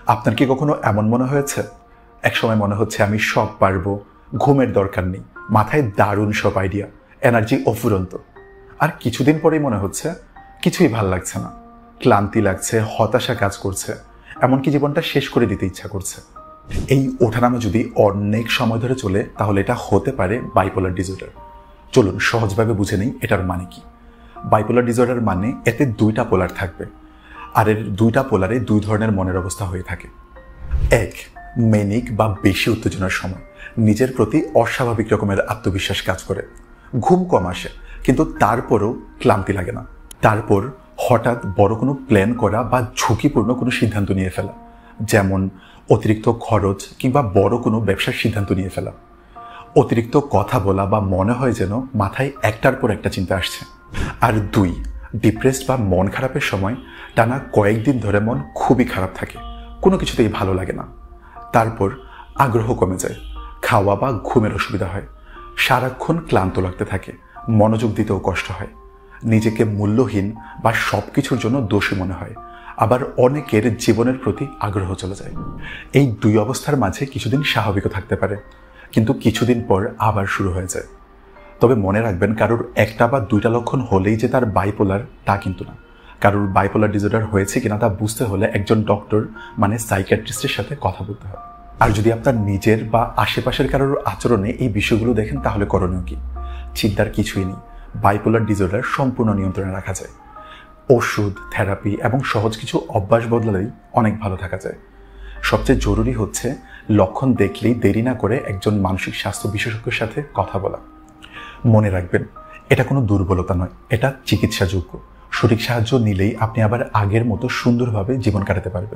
আপনার কি কখনো এমন মনে হয়েছে একসময় মনে হচ্ছে আমি সব পারবো, ঘুমের দরকার নেই, মাথায় দারুণ সব আইডিয়া, এনার্জি অফুরন্ত, আর কিছুদিন পরেই মনে হচ্ছে কিছুই ভাল লাগছে না, ক্লান্তি লাগছে, হতাশা কাজ করছে, এমনকি জীবনটা শেষ করে দিতে ইচ্ছা করছে। এই ওঠানামা যদি অনেক সময় ধরে চলে তাহলে এটা হতে পারে বাইপোলার ডিসঅর্ডার। চলুন সহজভাবে বুঝে নেই এটার মানে কি। বাইপোলার ডিসঅর্ডার মানে এতে দুইটা পোলার থাকবে, আর এর দুইটা পোলারে দুই ধরনের মনের অবস্থা হয়ে থাকে। এক, মেনিক বা বেশি উত্তেজনার সময় নিজের প্রতি অস্বাভাবিক রকমের আত্মবিশ্বাস কাজ করে, ঘুম কম আসে কিন্তু তারপরও ক্লান্তি লাগে না। তারপর হঠাৎ বড় কোনো প্ল্যান করা বা ঝুঁকিপূর্ণ কোনো সিদ্ধান্ত নিয়ে ফেলা, যেমন অতিরিক্ত খরচ কিংবা বড় কোনো ব্যবসার সিদ্ধান্ত নিয়ে ফেলা। অতিরিক্ত কথা বলা বা মনে হয় যেন মাথায় একটার পর একটা চিন্তা আসছে। আর দুই, ডিপ্রেসড বা মন খারাপের সময় টানা কয়েকদিন ধরে মন খুবই খারাপ থাকে, কোনো কিছুতেই ভালো লাগে না। তারপর আগ্রহ কমে যায়, খাওয়া বা ঘুমের অসুবিধা হয়, সারাক্ষণ ক্লান্ত লাগতে থাকে, মনোযোগ দিতেও কষ্ট হয়, নিজেকে মূল্যহীন বা সব কিছুর জন্য দোষী মনে হয়, আবার অনেকের জীবনের প্রতি আগ্রহ চলে যায়। এই দুই অবস্থার মাঝে কিছুদিন স্বাভাবিকও থাকতে পারে, কিন্তু কিছুদিন পর আবার শুরু হয়ে যায়। তবে মনে রাখবেন, কারোর একটা বা দুইটা লক্ষণ হলেই যে তার বাইপোলার তা কিন্তু না। কারোর বাইপোলার ডিসঅর্ডার হয়েছে কিনা তা বুঝতে হলে একজন ডক্টর মানে সাইকিয়াট্রিস্টের সাথে কথা বলতে হবে। আর যদি আপনার নিজের বা আশেপাশের কারোর আচরণে এই বিষয়গুলো দেখেন তাহলে করণীয় কি? চিন্তার কিছুই নেই, বাইপোলার ডিসঅর্ডার সম্পূর্ণ নিয়ন্ত্রণে রাখা যায়। ওষুধ, থেরাপি এবং সহজ কিছু অভ্যাস বদলালেই অনেক ভালো থাকা যায়। সবচেয়ে জরুরি হচ্ছে লক্ষণ দেখলেই দেরি না করে একজন মানসিক স্বাস্থ্য বিশেষজ্ঞের সাথে কথা বলা। মনে রাখবেন, এটা কোনো দুর্বলতা নয়, এটা চিকিৎসাযোগ্য। সঠিক সাহায্য নিলেই আপনি আবার আগের মতো সুন্দরভাবে জীবন কাটাতে পারবেন।